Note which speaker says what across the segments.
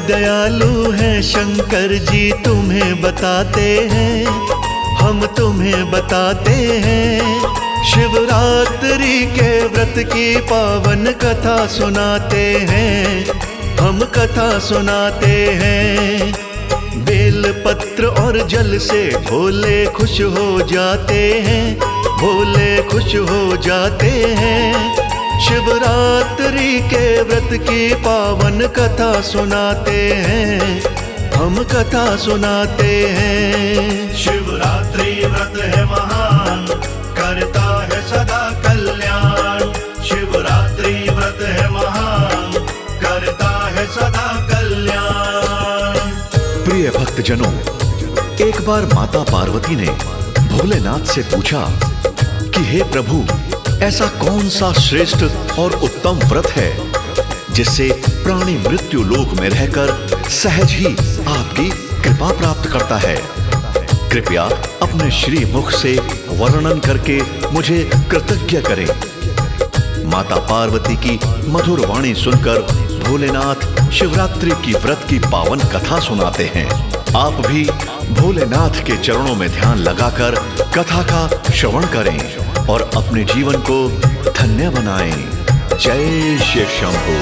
Speaker 1: दयालु हैं शंकर जी, तुम्हें बताते हैं, हम तुम्हें बताते हैं। शिवरात्रि के व्रत की पावन कथा सुनाते हैं, हम कथा सुनाते हैं। बेल पत्र और जल से भोले खुश हो जाते हैं, भोले खुश हो जाते हैं। शिवरात्रि के व्रत की पावन कथा सुनाते हैं, हम कथा सुनाते हैं।
Speaker 2: शिवरात्रि व्रत है महान, करता है सदा कल्याण। शिवरात्रि व्रत है महान, करता है सदा कल्याण।
Speaker 1: प्रिय भक्तजनों, एक बार माता पार्वती ने भोलेनाथ से पूछा कि हे प्रभु, ऐसा कौन सा श्रेष्ठ और उत्तम व्रत है जिससे प्राणी मृत्यु लोक में रहकर सहज ही आपकी कृपा प्राप्त करता है। कृपया अपने श्री मुख से वर्णन करके मुझे कृतज्ञ करें। माता पार्वती की मधुर वाणी सुनकर भोलेनाथ शिवरात्रि की व्रत की पावन कथा सुनाते हैं। आप भी भोलेनाथ के चरणों में ध्यान लगाकर कथा का श्रवण करें और अपने जीवन को धन्य बनाएं। जय शिव शंभू।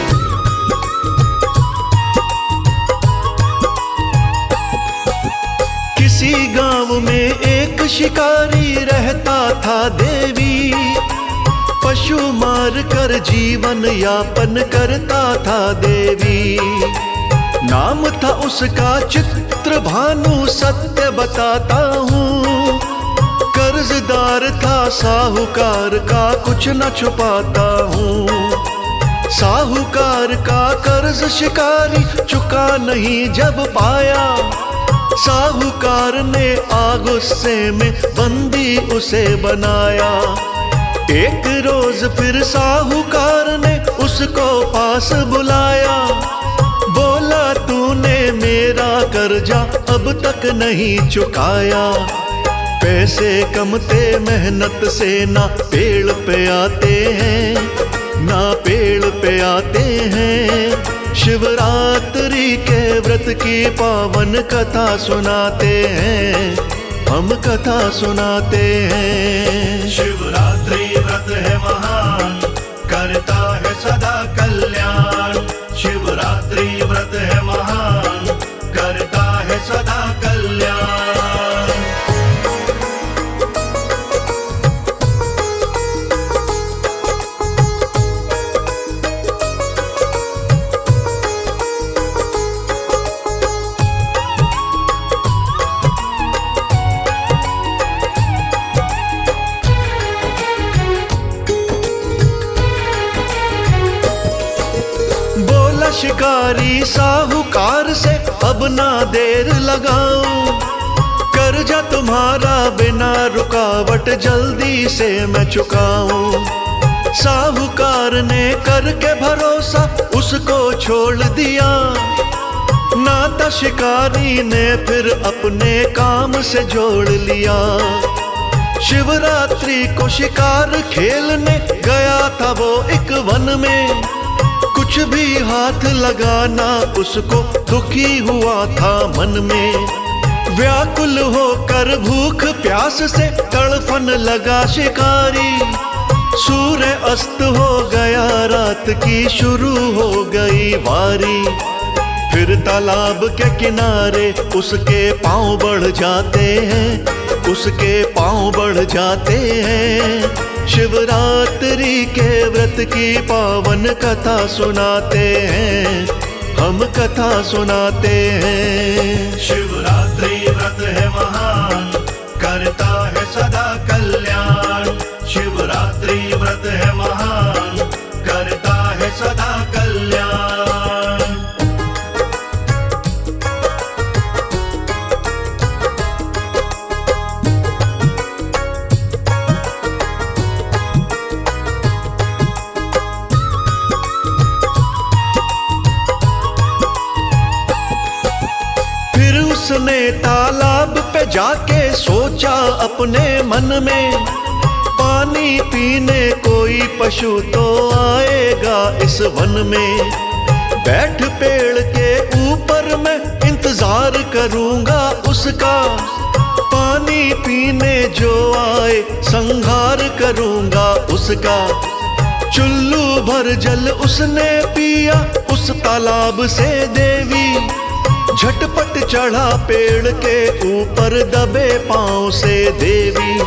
Speaker 1: किसी गांव में एक शिकारी रहता था देवी, पशु मार कर जीवन यापन करता था देवी। नाम था उसका चित्र भानु, सत्य बताता हूँ। कर्जदार था साहूकार का, कुछ न छुपाता हूँ। साहूकार का कर्ज शिकारी चुका नहीं जब पाया, साहूकार ने आग गुस्से में बंदी उसे बनाया। एक रोज फिर साहूकार ने उसको पास बुलाया, बोला तूने मेरा कर्जा अब तक नहीं चुकाया। पैसे कमते मेहनत से ना पेड़ पे आते हैं, ना पेड़ पे आते हैं। शिवरात्रि के व्रत की पावन कथा सुनाते हैं, हम कथा सुनाते हैं।
Speaker 2: शिवरात्रि व्रत है महान, करता है सदा कल्याण। शिवरात्रि व्रत है महान, करता है सदा कल्याण।
Speaker 1: शिकारी साहूकार से अब ना देर लगाऊं, कर्जा तुम्हारा बिना रुकावट जल्दी से मैं चुकाऊं। साहूकार ने करके भरोसा उसको छोड़ दिया, नाता शिकारी ने फिर अपने काम से जोड़ लिया। शिवरात्रि को शिकार खेलने गया था वो एक वन में, कुछ भी हाथ लगाना उसको दुखी हुआ था मन में। व्याकुल होकर भूख प्यास से तड़फन लगा शिकारी, सूर्य अस्त हो गया, रात की शुरू हो गई वारी। फिर तालाब के किनारे उसके पांव बढ़ जाते हैं, उसके पांव बढ़ जाते हैं। शिवरात्रि के व्रत की पावन कथा सुनाते हैं, हम कथा सुनाते हैं।
Speaker 2: शिवरात्रि व्रत है महान, करता है सदा कल्याण। शिवरात्रि व्रत है महान, करता है सदा कल्याण।
Speaker 1: उसने तालाब पे जाके सोचा अपने मन में, पानी पीने कोई पशु तो आएगा इस वन में। बैठ पेड़ के ऊपर मैं इंतजार करूंगा उसका, पानी पीने जो आए संहार करूंगा उसका। चुल्लू भर जल उसने पिया उस तालाब से देवी, झटपट चढ़ा पेड़ के ऊपर दबे पांव से देवी।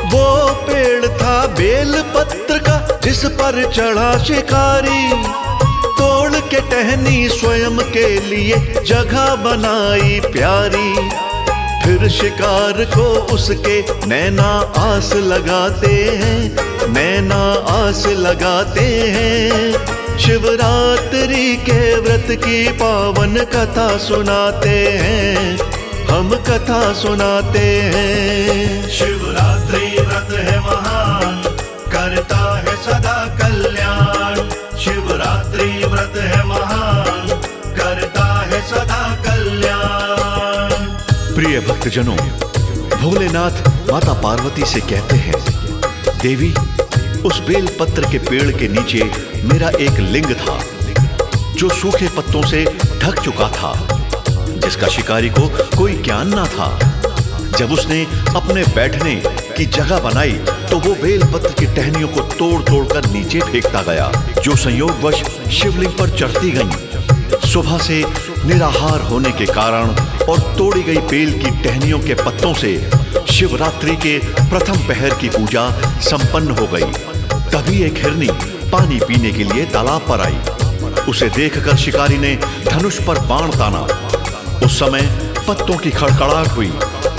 Speaker 1: वो पेड़ था बेल पत्र का जिस पर चढ़ा शिकारी, तोड़ के टहनी स्वयं के लिए जगह बनाई प्यारी। फिर शिकार को उसके नैना आस लगाते हैं, नैना आस लगाते हैं। शिवरात्रि के व्रत की पावन कथा सुनाते हैं, हम कथा सुनाते हैं।
Speaker 2: शिवरात्रि व्रत है महान, करता है सदा कल्याण। शिवरात्रि व्रत है महान, करता है सदा कल्याण।
Speaker 1: प्रिय भक्तजनों, भोलेनाथ माता पार्वती से कहते हैं, देवी उस बेल पत्र के पेड़ के नीचे मेरा एक लिंग था जो सूखे पत्तों से ढक चुका था, जिसका शिकारी को कोई ज्ञान ना था। जब उसने अपने बैठने की जगह बनाई तो वो बेल पत्र की टहनियों को तोड़ तोड़ कर नीचे फेंकता गया, जो संयोगवश शिवलिंग पर चढ़ती गईं। सुबह से निराहार होने के कारण और तोड़ी गई बेल की टहनियों के पत्तों से शिवरात्रि के प्रथम पहर की पूजा संपन्न हो गई। तभी एक हिरनी पानी पीने के लिए तालाब पर आई। उसे देखकर शिकारी ने धनुष पर बाण ताना। उस समय पत्तों की खड़खड़ाहट हुई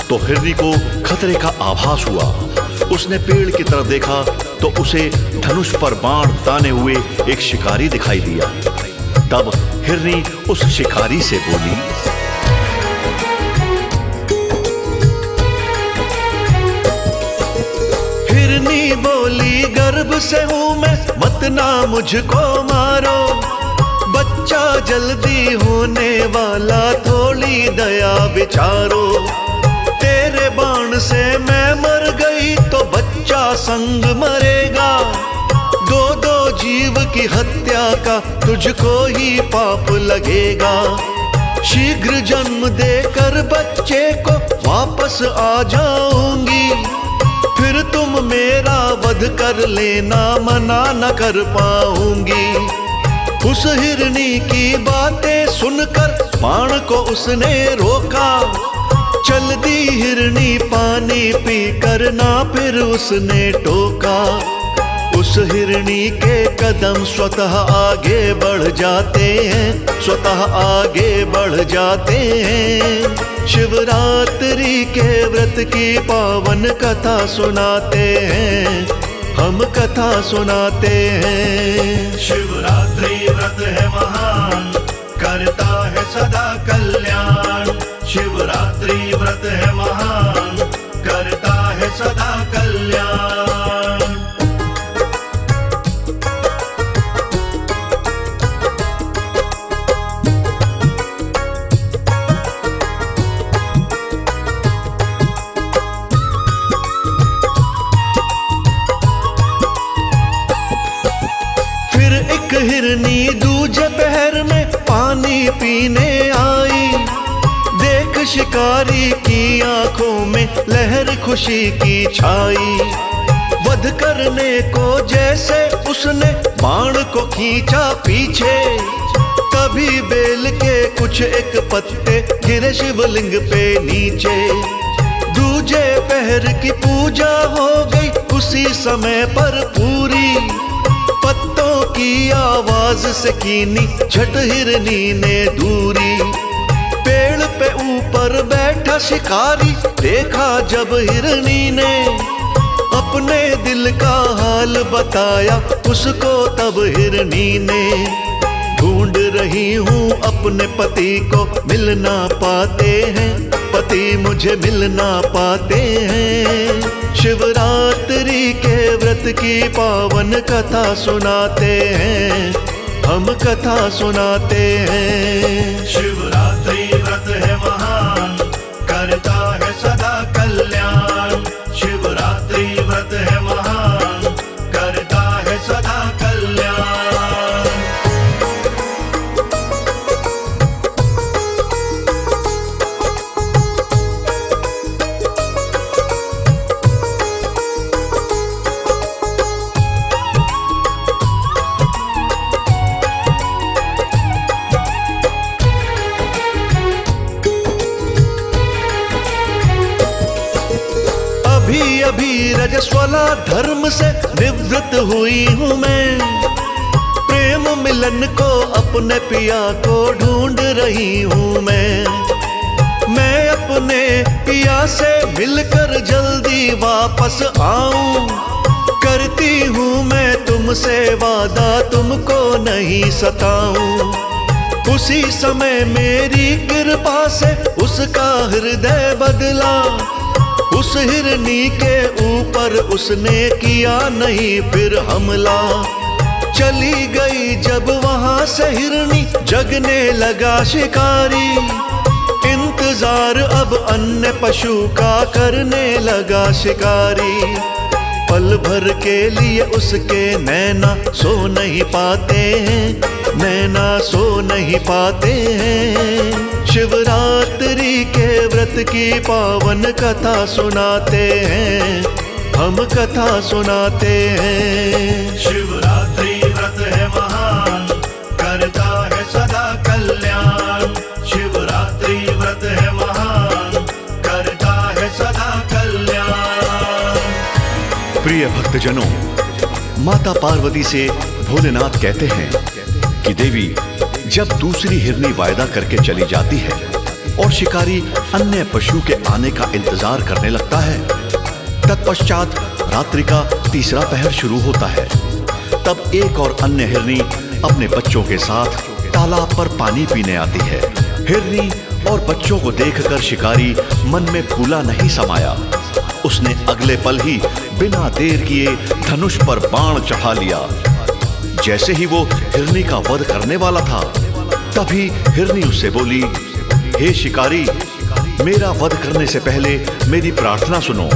Speaker 1: तो हिरनी को खतरे का आभास हुआ। उसने पेड़ की तरफ देखा तो उसे धनुष पर बाण ताने हुए एक शिकारी दिखाई दिया। तब हिरनी उस शिकारी से बोली, हिरनी बोली गर्भ से हूं मैं, मत ना मुझको मारो। बच्चा जल्दी होने वाला, थोड़ी दया विचारो। तेरे बाण से मैं मर गई तो बच्चा संग मरेगा। दो दो जीव की हत्या का तुझको ही पाप लगेगा। शीघ्र जन्म देकर बच्चे को वापस आ जाऊंगी, फिर तुम मेरा वध कर लेना, मना न कर पाऊंगी। उस हिरनी की बातें सुनकर बाण को उसने रोका। चल दी हिरनी पानी पी कर, ना फिर उसने टोका। उस हिरनी के कदम स्वतः आगे बढ़ जाते हैं, स्वतः आगे बढ़ जाते हैं। शिवरात्रि के व्रत की पावन कथा सुनाते हैं, हम कथा सुनाते हैं।
Speaker 2: शिवरात्रि व्रत है महान, करता है सदा कल्याण। शिवरात्रि व्रत है महान, करता है सदा कल्याण।
Speaker 1: हिरनी दूजे पहर में पानी पीने आई। देख शिकारी की आंखों में लहर खुशी की छाई। वध करने को जैसे उसने बाण को खींचा पीछे, तभी बेल के कुछ एक पत्ते गिरे शिवलिंग पे नीचे। दूजे पहर की पूजा हो गई उसी समय पर पूरी। पत्तों की आवाज से कीनी झट हिरनी ने दूरी। पेड़ पे ऊपर बैठा शिकारी देखा जब हिरनी ने, अपने दिल का हाल बताया उसको तब हिरनी ने। ढूंढ रही हूँ अपने पति को, मिल ना पाते हैं, पति मुझे मिल ना पाते हैं। शिवरात्रि के व्रत की पावन कथा सुनाते हैं, हम कथा सुनाते हैं।
Speaker 2: शिवरात्रि व्रत है महान, करता है सदा कल्याण। शिवरात्रि व्रत है महान, करता है सदा कल्याण।
Speaker 1: अभी रजस्वला धर्म से निवृत्त हुई हूँ मैं। प्रेम मिलन को अपने पिया को ढूंढ रही हूँ मैं अपने पिया से मिलकर जल्दी वापस आऊं। करती हूँ मैं तुमसे वादा, तुमको नहीं सताऊं। उसी समय मेरी कृपा से उसका हृदय बदला। उस हिरनी के ऊपर उसने किया नहीं फिर हमला। चली गई जब वहां से हिरनी, जगने लगा शिकारी। इंतजार अब अन्य पशु का करने लगा शिकारी। पल भर के लिए उसके नैना सो नहीं पाते हैं, नैना सो नहीं पाते हैं। शिवरात्रि के व्रत की पावन कथा सुनाते हैं, हम कथा सुनाते हैं।
Speaker 2: शिवरात्रि व्रत है महान, करता है सदा कल्याण। शिवरात्रि व्रत है महान, करता है सदा कल्याण।
Speaker 1: प्रिय भक्तजनों, माता पार्वती से भोलेनाथ कहते हैं कि देवी जब दूसरी हिरनी वायदा करके चली जाती है और शिकारी अन्य पशु के आने का इंतजार करने लगता है, तत्पश्चात रात्रि का तीसरा पहर शुरू होता है। तब एक और अन्य हिरनी अपने बच्चों के साथ तालाब पर पानी पीने आती है। हिरनी और बच्चों को देखकर शिकारी मन में फूला नहीं समाया। उसने अगले पल ही बिना देर किए धनुष पर बाण चढ़ा लिया। जैसे ही वो हिरनी का वध करने वाला था, तभी हिरनी उससे बोली, हे शिकारी, मेरा वध करने से पहले मेरी प्रार्थना सुनो।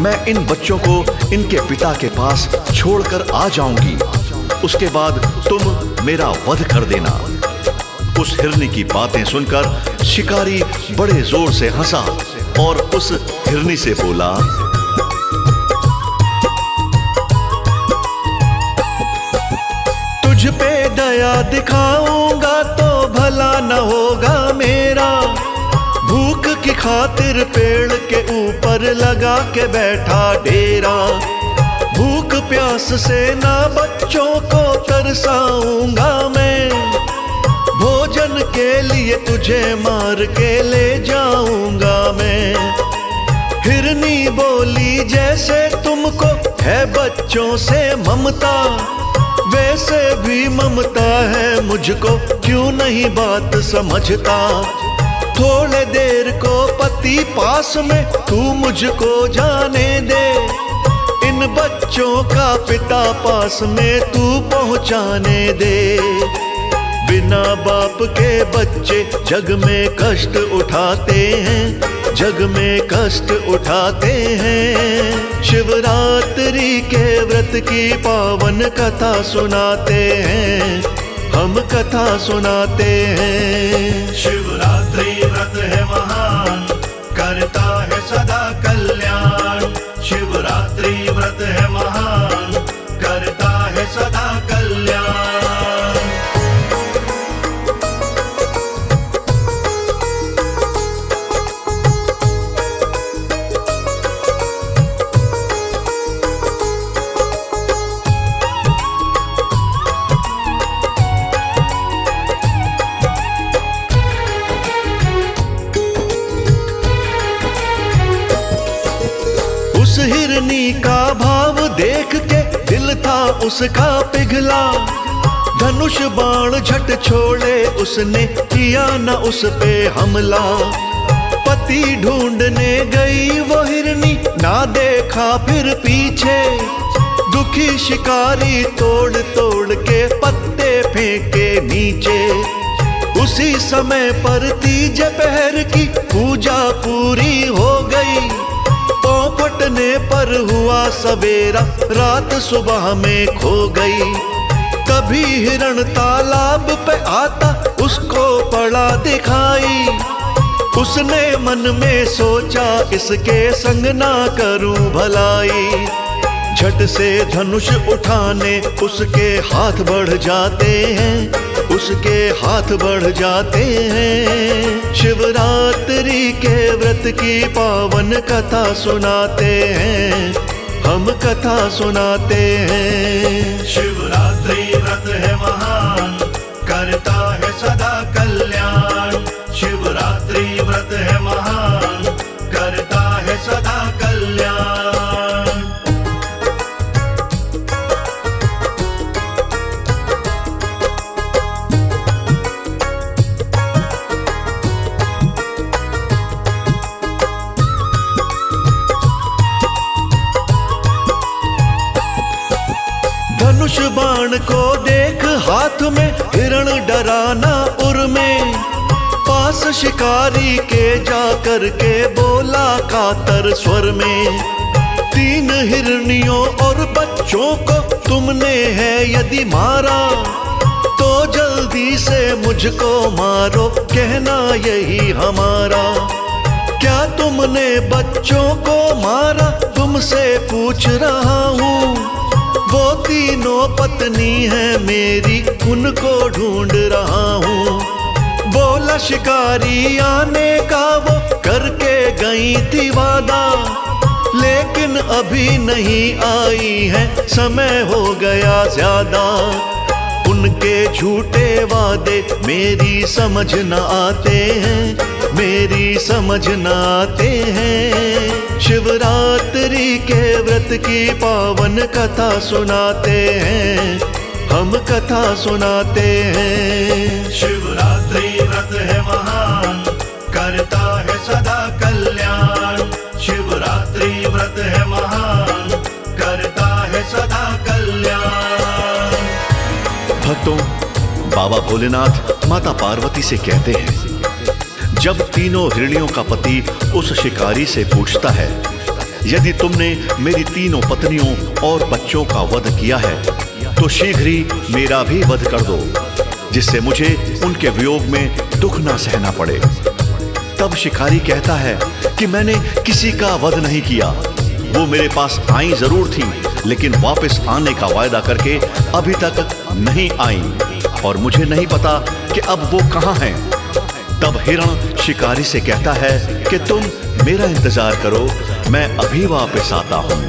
Speaker 1: मैं इन बच्चों को इनके पिता के पास छोड़कर आ जाऊंगी, उसके बाद तुम मेरा वध कर देना। उस हिरनी की बातें सुनकर शिकारी बड़े जोर से हंसा और उस हिरनी से बोला, तुझ पे दया दिखाऊंगा तो भला न होगा मेरा। भूख की खातिर पेड़ के ऊपर लगा के बैठा डेरा। भूख प्यास से ना बच्चों को तरसाऊंगा मैं। भोजन के लिए तुझे मार के ले जाऊंगा मैं। हिरनी बोली, जैसे तुमको है बच्चों से ममता, वैसे भी ममता है मुझको, क्यों नहीं बात समझता। थोड़े देर को पति पास में तू मुझको जाने दे। इन बच्चों का पिता पास में तू पहुंचाने दे। बिना बाप के बच्चे जग में कष्ट उठाते हैं, जग में कष्ट उठाते हैं। शिवरात्रि के व्रत की पावन कथा सुनाते हैं, हम कथा सुनाते हैं।
Speaker 2: शिवरात्रि व्रत है महान, करता है सदा कल्याण। शिवरात्रि व्रत है महान, करता है सदा कल्याण।
Speaker 1: उस हिरनी का भाव देख के दिल था उसका पिघला। धनुष बाण झट छोड़े उसने, किया न उस पे हमला। पति ढूंढने गई वो हिरनी, ना देखा फिर पीछे। दुखी शिकारी तोड़ तोड़ के पत्ते फेंके नीचे। उसी समय पर तीज पहर की पूजा पूरी हो गई। फटने पर हुआ सवेरा, रात सुबह में खो गई। तभी हिरण तालाब पे आता उसको पड़ा दिखाई। उसने मन में सोचा, इसके संग ना करूं भलाई। झट से धनुष उठाने उसके हाथ बढ़ जाते हैं, उसके हाथ बढ़ जाते हैं। शिवरात्रि के व्रत व्रत की पावन कथा सुनाते हैं, हम कथा सुनाते हैं।
Speaker 2: शिवरात्रि व्रत है महान, करता है सदा कल्याण। शिवरात्रि व्रत है महान, करता है सदा कल्याण।
Speaker 1: धनुष बाण को देख हाथ में, हिरण डराना उर में। पास शिकारी के जाकर के बोला कातर स्वर में, 3 हिरनियों और बच्चों को तुमने है यदि मारा, तो जल्दी से मुझको मारो, कहना यही हमारा। क्या तुमने बच्चों को मारा, तुमसे पूछ रहा हूँ। वो तीनों पत्नी है मेरी, उनको ढूंढ रहा हूँ। बोला शिकारी आने का वो करके गई थी वादा, लेकिन अभी नहीं आई है, समय हो गया ज्यादा। उनके झूठे वादे मेरी समझ न आते हैं, मेरी समझ न आते हैं। शिवरात्रि के व्रत की पावन कथा सुनाते हैं, हम कथा सुनाते हैं।
Speaker 2: शिवरात्रि व्रत है महान, करता है सदा कल्याण। शिवरात्रि व्रत है महान, करता है सदा कल्याण।
Speaker 1: भक्तों, बाबा भोलेनाथ माता पार्वती से कहते हैं, जब तीनों हिरनियों का पति उस शिकारी से पूछता है, यदि तुमने मेरी तीनों पत्नियों और बच्चों का वध किया है, तो शीघ्र ही मेरा भी वध कर दो, जिससे मुझे उनके वियोग में दुख ना सहना पड़े। तब शिकारी कहता है कि मैंने किसी का वध नहीं किया, वो मेरे पास आई जरूर थी, लेकिन वापस आने का वायदा करके अभी तक नहीं आई, और मुझे नहीं पता कि अब वो कहाँ हैं। तब हिरण शिकारी से कहता है कि तुम मेरा इंतजार करो, मैं अभी वापस आता हूं।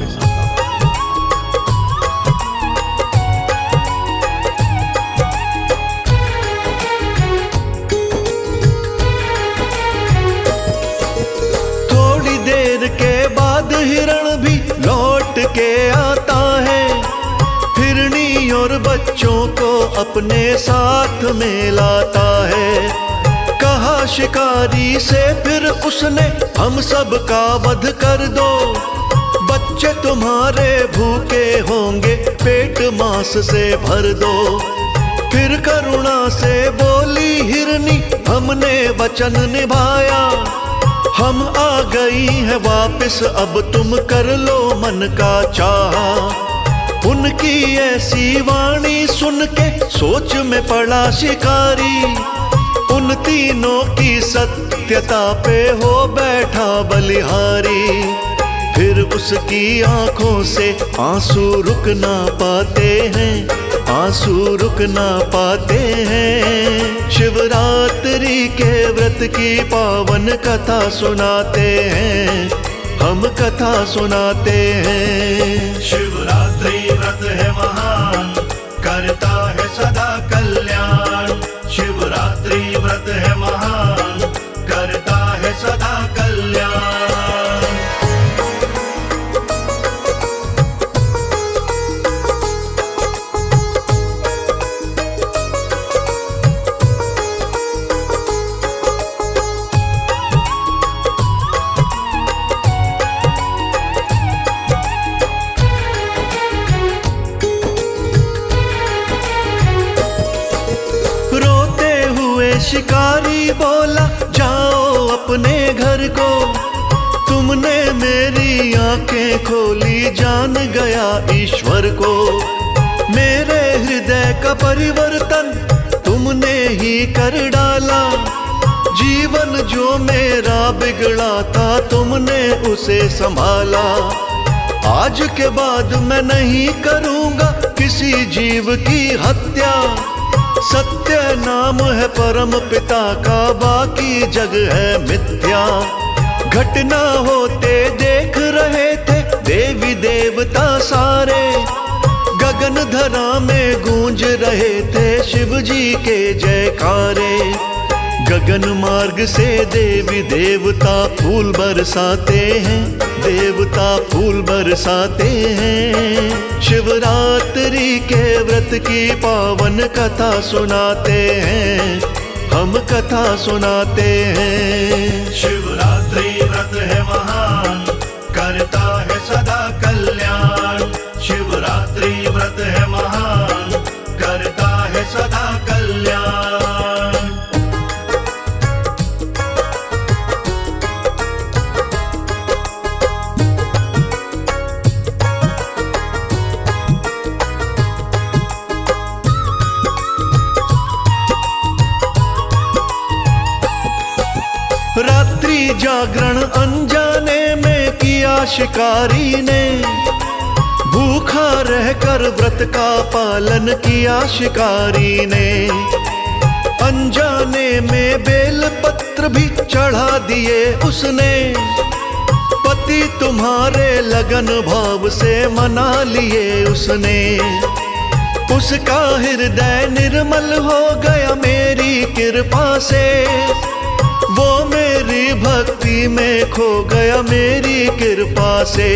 Speaker 1: थोड़ी देर के बाद हिरण भी लौट के आता है, हिरनी और बच्चों को अपने साथ में लाता है। कहा शिकारी से फिर उसने, हम सब का वध कर दो, बच्चे तुम्हारे भूखे होंगे, पेट मांस से भर दो। फिर करुणा से बोली हिरनी, हमने वचन निभाया, हम आ गई हैं वापस, अब तुम कर लो मन का चाहा। उनकी ऐसी वाणी सुन के सोच में पड़ा शिकारी, उन तीनों की सत्यता पे हो बैठा बलिहारी। फिर उसकी आंखों से आंसू रुक ना पाते हैं, आंसू रुक ना पाते हैं। शिवरात्रि के व्रत की पावन कथा सुनाते हैं, हम कथा सुनाते हैं।
Speaker 2: शिवरात्रि व्रत है महान, करता है सदा कल्याण। शिवरात्रि व्रत है महान, करता है सदा कल्याण।
Speaker 1: शिकारी बोला, जाओ अपने घर को, तुमने मेरी आंखें खोली, जान गया ईश्वर को। मेरे हृदय का परिवर्तन तुमने ही कर डाला, जीवन जो मेरा बिगड़ा था तुमने उसे संभाला। आज के बाद मैं नहीं करूँगा किसी जीव की हत्या, सत्य नाम है परम पिता का, बाकी जग है मिथ्या। घटना होते देख रहे थे देवी देवता सारे, गगन धरा में गूंज रहे थे शिव जी के जयकारे। गगन मार्ग से देवी देवता फूल बरसाते हैं, देवता फूल बरसाते हैं। शिवरात्रि के व्रत की पावन कथा सुनाते हैं, हम कथा सुनाते हैं।
Speaker 2: शिवरात्रि व्रत है महान, करता है सदा कल्याण। शिवरात्रि व्रत है महान, करता है सदा कल्याण।
Speaker 1: रात्रि जागरण अनजाने में किया शिकारी ने, भूखा रहकर व्रत का पालन किया शिकारी ने। अनजाने में बेल पत्र भी चढ़ा दिए उसने, पति तुम्हारे लगन भाव से मना लिए उसने। उसका हृदय निर्मल हो गया मेरी कृपा से, वो मेरी भक्ति में खो गया मेरी कृपा से।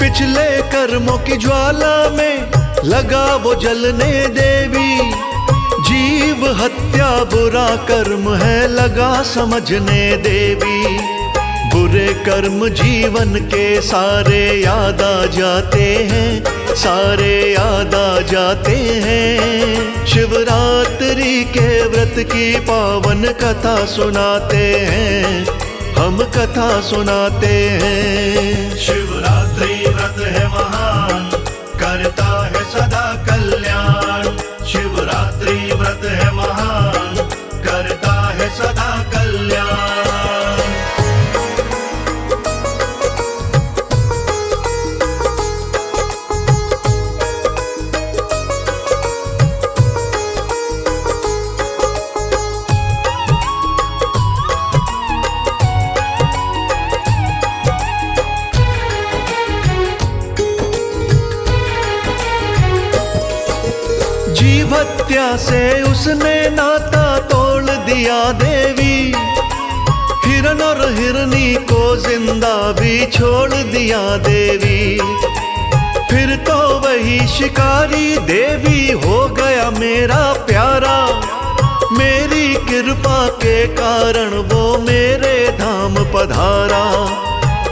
Speaker 1: पिछले कर्मों की ज्वाला में लगा वो जलने देवी, जीव हत्या बुरा कर्म है लगा समझने देवी। बुरे कर्म जीवन के सारे याद आ जाते हैं, सारे याद आ जाते हैं। शिवरात्रि के व्रत की पावन कथा सुनाते हैं, हम कथा सुनाते हैं।
Speaker 2: शिवरात्रि व्रत है महान, करता है सदा कल्याण। शिवरात्रि व्रत है महान, करता है सदा कल्याण।
Speaker 1: जीव हत्या से उसने नाता तोड़ दिया देवी, हिरन और हिरनी को जिंदा भी छोड़ दिया देवी। फिर तो वही शिकारी देवी हो गया मेरा प्यारा, मेरी कृपा के कारण वो मेरे धाम पधारा।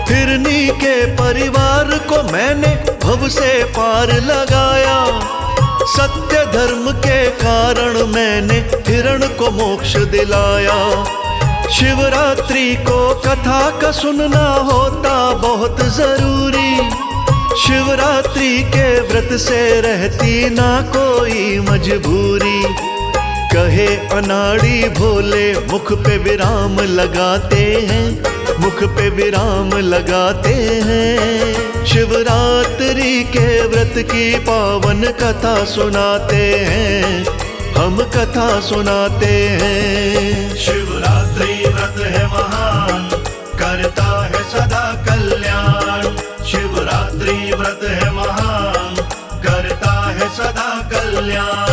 Speaker 1: हिरनी के परिवार को मैंने भव से पार लगाया, सत्य धर्म के कारण मैंने हिरण को मोक्ष दिलाया। शिवरात्रि को कथा का सुनना होता बहुत जरूरी, शिवरात्रि के व्रत से रहती ना कोई मजबूरी। कहे अनाड़ी भोले मुख पे विराम लगाते हैं, मुख पे विराम लगाते हैं। शिवरात्रि के व्रत की पावन कथा सुनाते हैं, हम कथा सुनाते हैं।
Speaker 2: शिवरात्रि व्रत है महान, करता है सदा कल्याण। शिवरात्रि व्रत है महान, करता है सदा कल्याण।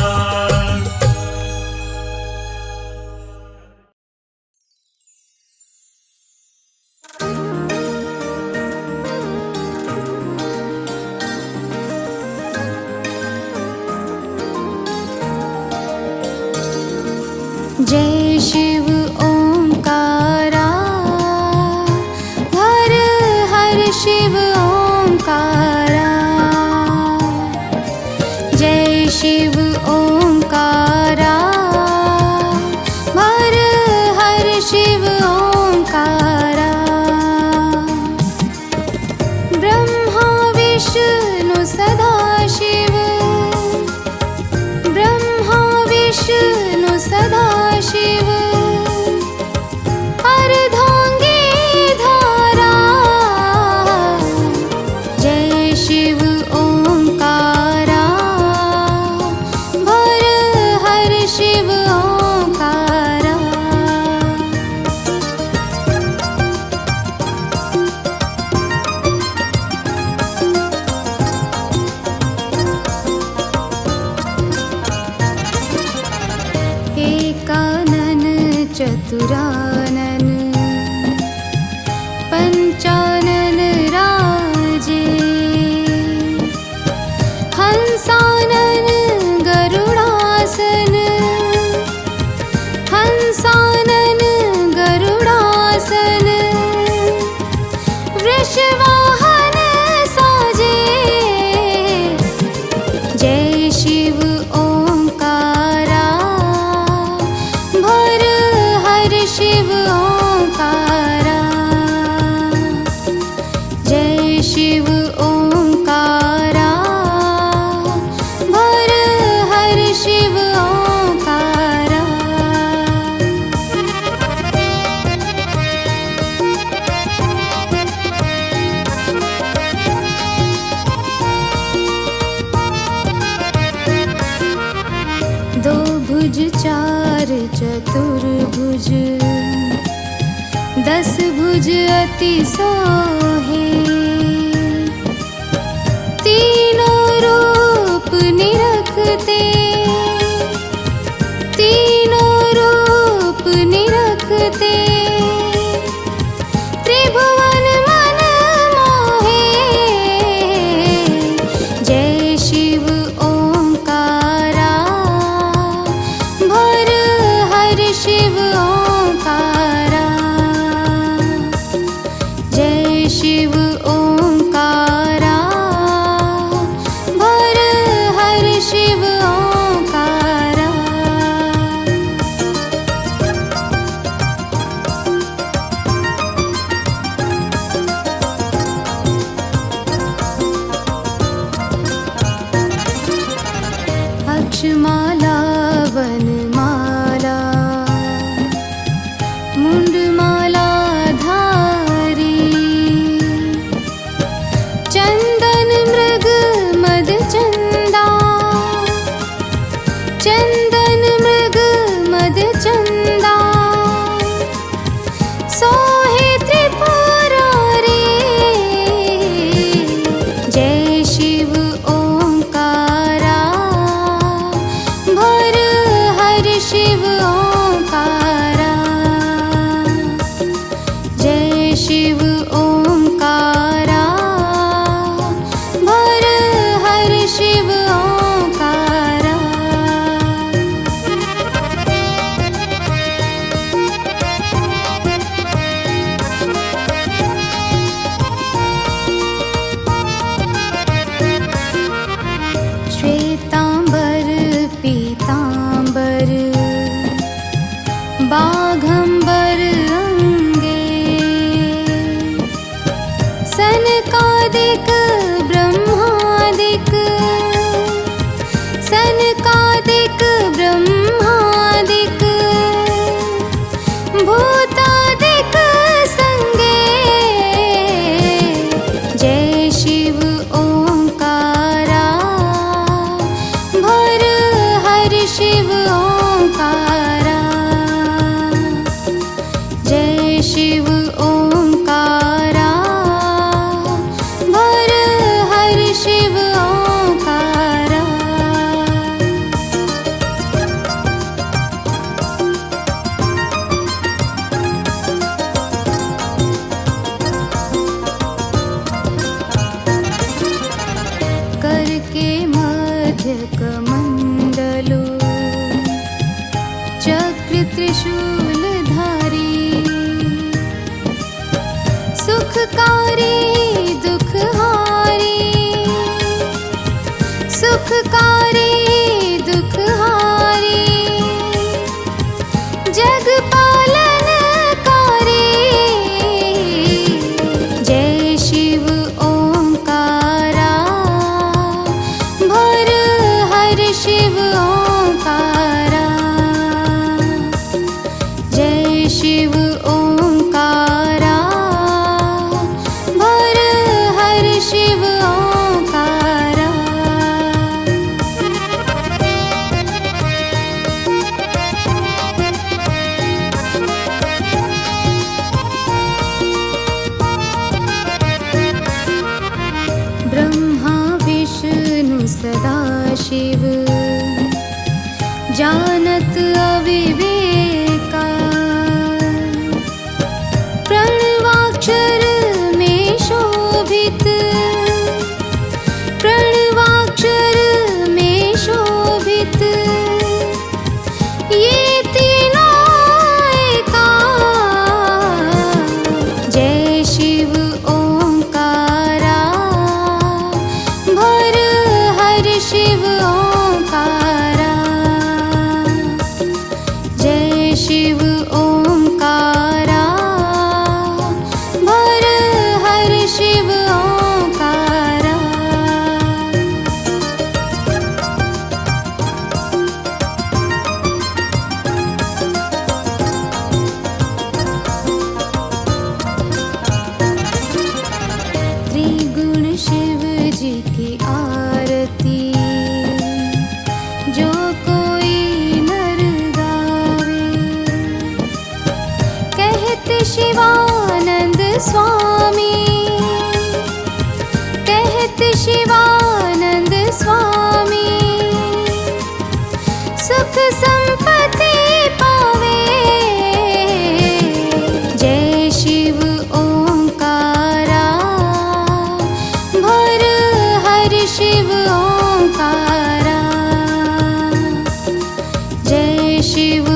Speaker 3: जय शिव ओम भुज 10 भुज अति सोहे, तीनों रूप निरखते, तीनों रूप निरखते, त्रिभुवन मन मोहे। जय शिव ओंकारा, भर हर शिव ओंकारा। जय शिव ओंकारा, भर हर शिव ओंकारा। अक्षमाला वनमाला, मुंडमाला धारी, चंदन मृग मद चंदा, चंदन मृग मद चंदा, सोहे त्रिपुरारी। जय शिव ओंकारा, भर हर शिव ओंकारा। जय शिव ओंकारा, भर हर शिव ओंकारा। श्वेतांबर पीतांबर, बाघंबर अंगे, सनकादिक ब्रह्मादिक, सनकादिक ब्रह्मादिक, भूतादिक संगे। जय शिव ओंकारा, भर हर शिव ओंकारा। जय शिव ओंकारा, भर हर शिव ओंकारा। कर के मध्य कमंडलो, चक्र त्रिशूल धारी, सुखकारी दुखहारी, सुखकारी दुखहारी, जग पालनकारी। जय शिव ओंकारा, भर हर शिव ओंकारा। जय शिव ओंकारा, भर ओंकारा। जय शिव